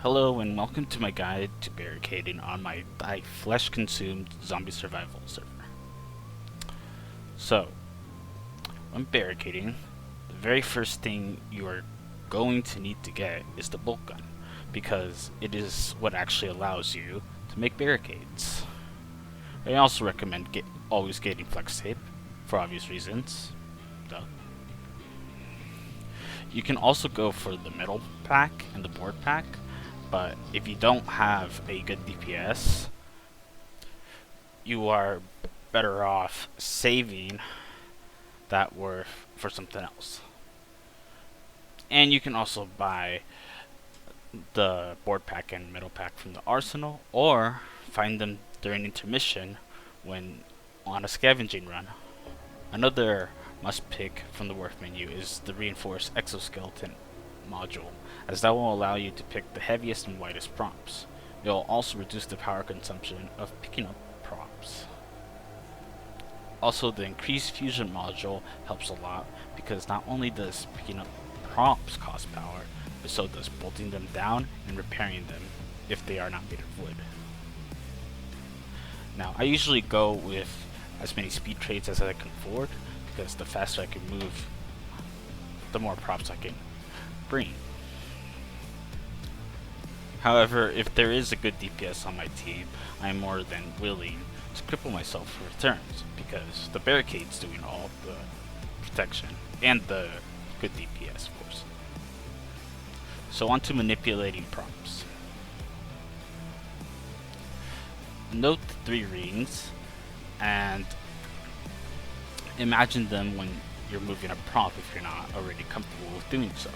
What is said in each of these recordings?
Hello and welcome to my guide to barricading on my flesh-consumed zombie survival server. So, when barricading, the very first thing you are going to need to get is the bolt gun, because it is what actually allows you to make barricades. I also recommend always getting flex tape, for obvious reasons. Duh. You can also go for the metal pack and the board pack, but if you don't have a good DPS, you are better off saving that worth for something else. And you can also buy the board pack and metal pack from the arsenal, or find them during intermission when on a scavenging run. Another must pick from the work menu is the reinforced Exoskeleton module, as that will allow you to pick the heaviest and widest props. It will also reduce the power consumption of picking up props. Also, the increased fusion module helps a lot, because not only does picking up props cost power, but so does bolting them down and repairing them if they are not made of wood. Now, I usually go with as many speed trades as I can afford, because the faster I can move, the more props I can bring. However, if there is a good DPS on my team, I am more than willing to cripple myself for turns, because the barricade's doing all the protection and the good DPS, of course. So on to manipulating props. Note the 3 rings and imagine them when you're moving a prop if you're not already comfortable with doing so.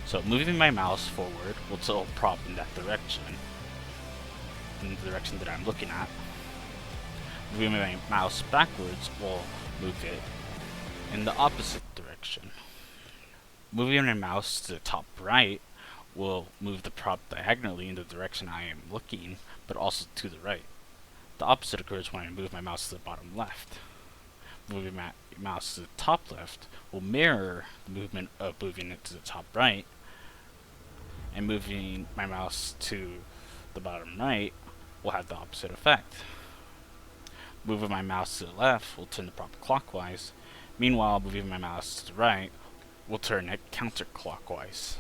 So moving my mouse forward will tilt a prop in that direction, in the direction that I'm looking at. Moving my mouse backwards will move it in the opposite direction. Moving my mouse to the top right will move the prop diagonally in the direction I am looking, but also to the right. The opposite occurs when I move my mouse to the bottom left. Moving my mouse to the top left will mirror the movement of moving it to the top right, and moving my mouse to the bottom right will have the opposite effect. Moving my mouse to the left will turn the prop clockwise, meanwhile moving my mouse to the right will turn it counterclockwise.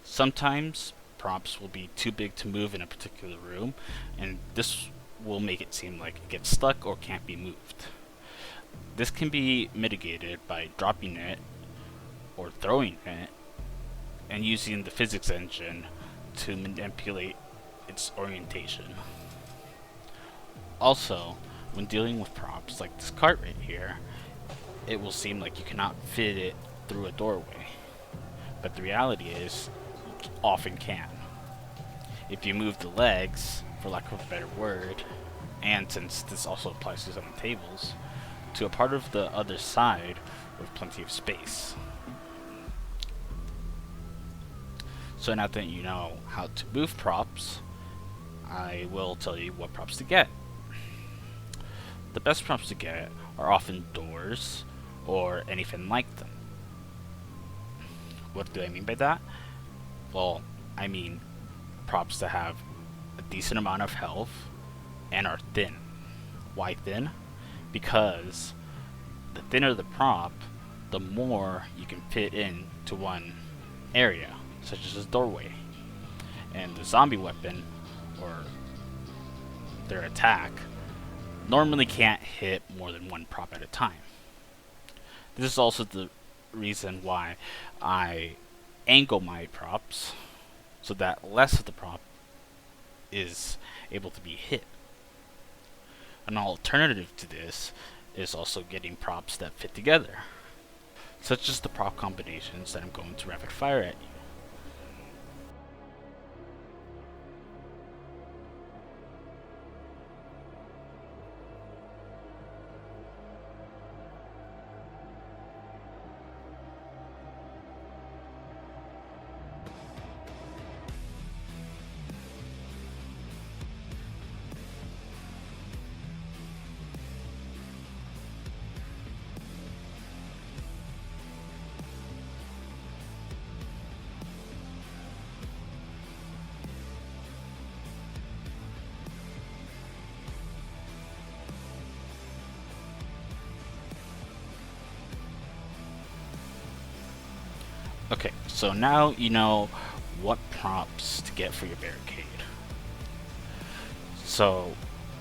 Sometimes props will be too big to move in a particular room, and this will make it seem like it gets stuck or can't be moved. This can be mitigated by dropping it or throwing it and using the physics engine to manipulate its orientation. Also, when dealing with props like this cart right here, it will seem like you cannot fit it through a doorway, but the reality is you often can. If you move the legs, for lack of a better word, and since this also applies to some tables, to a part of the other side with plenty of space. So now that you know how to move props, I will tell you what props to get. The best props to get are often doors or anything like them. What do I mean by that? Well, I mean props that have a decent amount of health and are thin. Why thin? Because the thinner the prop, the more you can fit into one area, such as a doorway. And the zombie weapon, or their attack, normally can't hit more than one prop at a time. This is also the reason why I angle my props so that less of the prop is able to be hit. An alternative to this is also getting props that fit together, such as the prop combinations that I'm going to rapid fire at you. Okay, so now you know what props to get for your barricade. So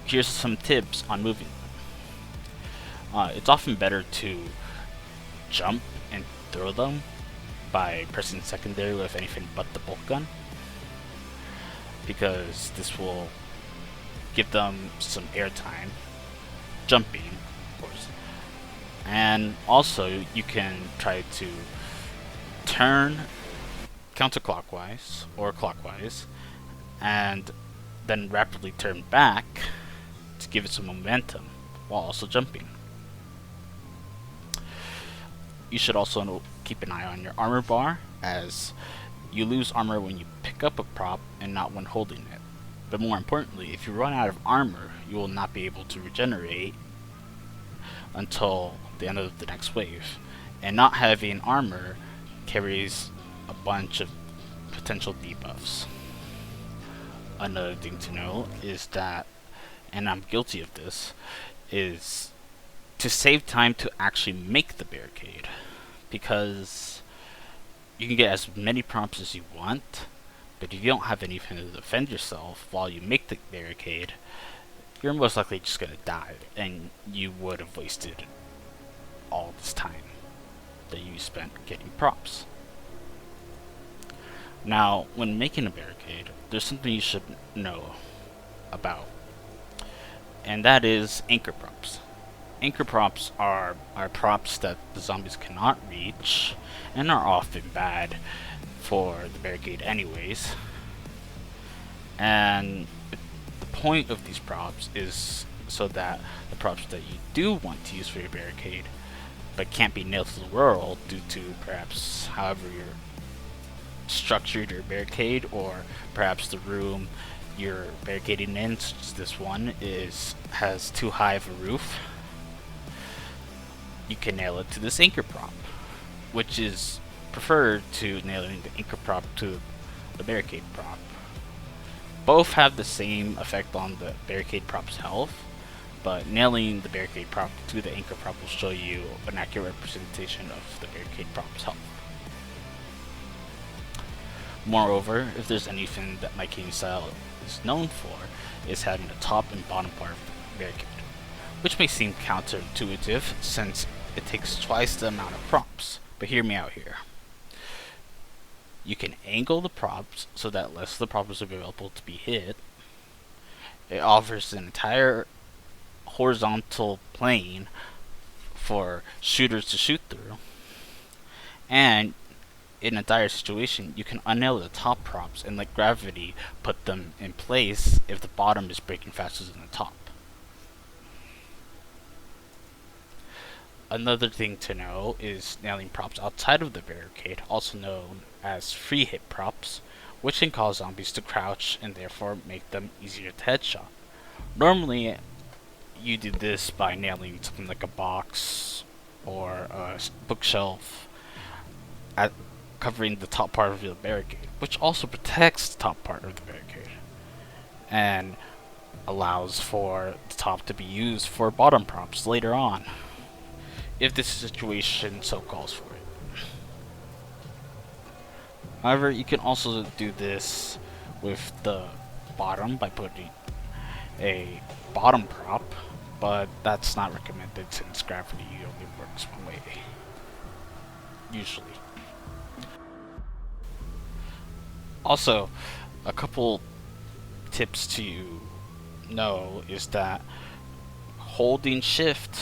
here's some tips on moving them. It's often better to jump and throw them by pressing secondary with anything but the bolt gun, because this will give them some air time, jumping of course. And also you can try to turn counterclockwise or clockwise and then rapidly turn back to give it some momentum while also jumping. You should also keep an eye on your armor bar, as you lose armor when you pick up a prop and not when holding it. But more importantly, if you run out of armor, you will not be able to regenerate until the end of the next wave. And not having armor carries a bunch of potential debuffs. Another thing to know is that, and I'm guilty of this, is to save time to actually make the barricade, because you can get as many prompts as you want, but if you don't have anything to defend yourself while you make the barricade, you're most likely just going to die, and you would have wasted all this time that you spent getting props. Now, when making a barricade, there's something you should know about, and that is anchor props. Anchor props are props that the zombies cannot reach, and are often bad for the barricade anyways. And the point of these props is so that the props that you do want to use for your barricade but can't be nailed to the world due to perhaps however you're structured your barricade, or perhaps the room you're barricading in, such as this one, has too high of a roof, you can nail it to this anchor prop, which is preferred to nailing the anchor prop to the barricade prop. Both have the same effect on the barricade prop's health, but nailing the barricade prop to the anchor prop will show you an accurate representation of the barricade prop's health. Moreover, if there's anything that my cading style is known for, is having the top and bottom part of the barricade, which may seem counterintuitive since it takes twice the amount of props, but hear me out here. You can angle the props so that less of the prop is available to be hit. It offers an entire horizontal plane for shooters to shoot through, and in a dire situation, you can unnail the top props and let gravity put them in place if the bottom is breaking faster than the top. Another thing to know is nailing props outside of the barricade, also known as free hit props, which can cause zombies to crouch and therefore make them easier to headshot. Normally, you do this by nailing something like a box or a bookshelf covering the top part of the barricade, which also protects the top part of the barricade and allows for the top to be used for bottom props later on, if this situation so calls for it. However, you can also do this with the bottom by putting a bottom prop, but that's not recommended since gravity only works one way, usually. Also, a couple tips to know is that holding shift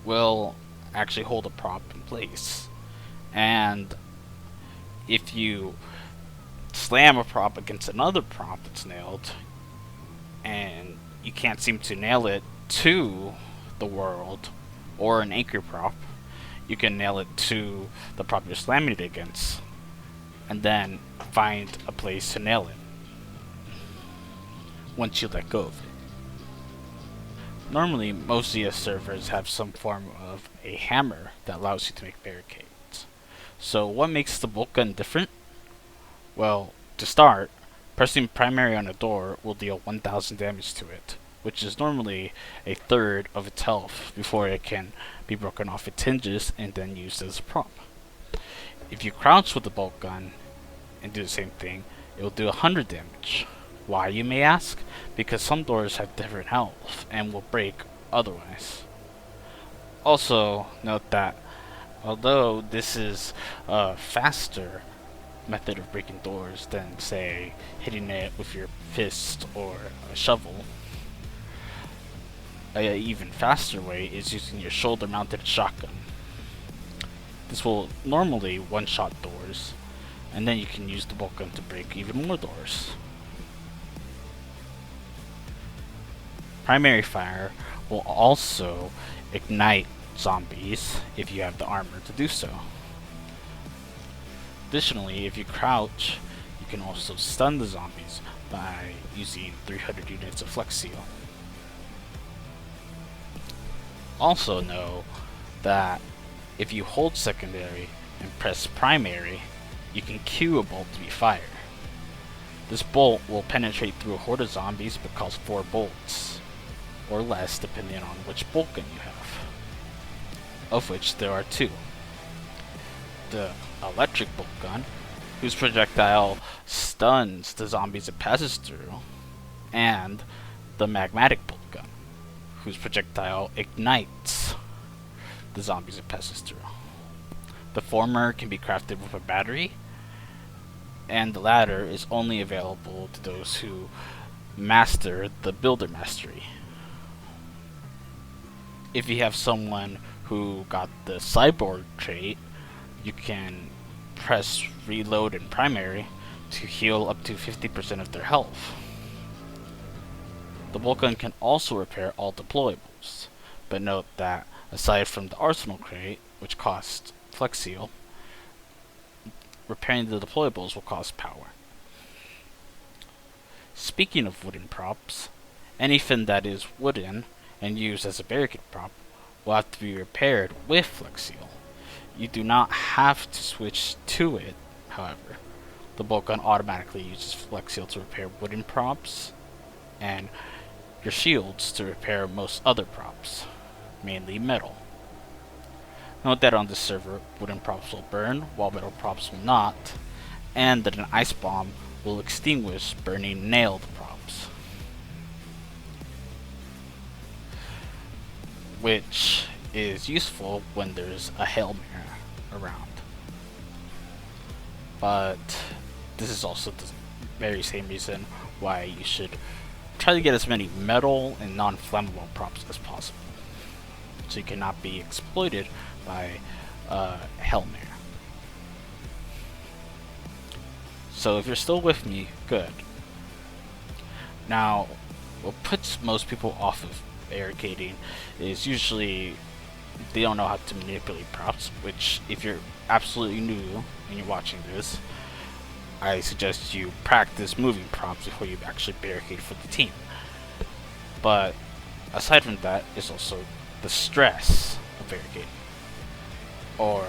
will actually hold a prop in place, and if you slam a prop against another prop that's nailed and you can't seem to nail it to the world or an anchor prop, you can nail it to the prop you're slamming it against and then find a place to nail it once you let go of it. Normally, most ZS servers have some form of a hammer that allows you to make barricades. So what makes the bolt gun different? Well, to start, pressing primary on a door will deal 1000 damage to it, which is normally a third of its health before it can be broken off its hinges and then used as a prop. If you crouch with the bolt gun and do the same thing, it will do 100 damage. Why, you may ask? Because some doors have different health and will break otherwise. Also, note that although this is a faster method of breaking doors than, say, hitting it with your fist or a shovel, an even faster way is using your shoulder-mounted shotgun. This will normally one-shot doors, and then you can use the bolt gun to break even more doors. Primary fire will also ignite zombies if you have the armor to do so. Additionally, if you crouch, you can also stun the zombies by using 300 units of Flex Seal. Also know that if you hold secondary and press primary, you can cue a bolt to be fired. This bolt will penetrate through a horde of zombies but cause 4 bolts, or less depending on which bolt gun you have, of which there are 2. The electric bolt gun, whose projectile stuns the zombies it passes through, and the magmatic bolt gun, whose projectile ignites the zombies it passes through. The former can be crafted with a battery, and the latter is only available to those who master the Builder Mastery. If you have someone who got the Cyborg trait, you can press reload in primary to heal up to 50% of their health. The bolt gun can also repair all deployables, but note that aside from the arsenal crate, which costs Flex Seal, repairing the deployables will cost power. Speaking of wooden props, anything that is wooden and used as a barricade prop will have to be repaired with Flex Seal. You do not have to switch to it, however. The bolt gun automatically uses Flex Seal to repair wooden props, and your shields to repair most other props, mainly metal. Note that on this server, wooden props will burn, while metal props will not, and that an ice bomb will extinguish burning nailed props, which is useful when there's a Hail Mary around. But this is also the very same reason why you should try to get as many metal and non-flammable props as possible, so you cannot be exploited by Hail Mary. So if you're still with me, good. Now, what puts most people off of barricading is usually they don't know how to manipulate props, which if you're absolutely new and you're watching this, I suggest you practice moving props before you actually barricade for the team. But aside from that, is also the stress of barricading, or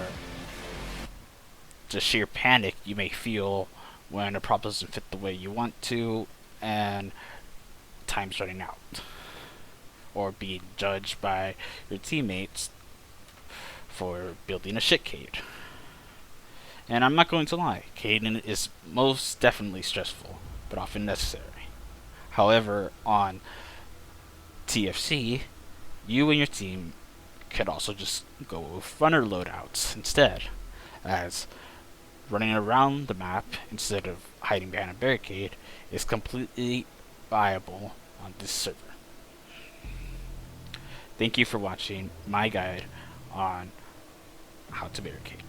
the sheer panic you may feel when a prop doesn't fit the way you want to and time's running out, or being judged by your teammates for building a shitcade. And I'm not going to lie, cading is most definitely stressful, but often necessary. However, on TFC, you and your team could also just go with runner loadouts instead, as running around the map instead of hiding behind a barricade is completely viable on this server. Thank you for watching my guide on how to barricade.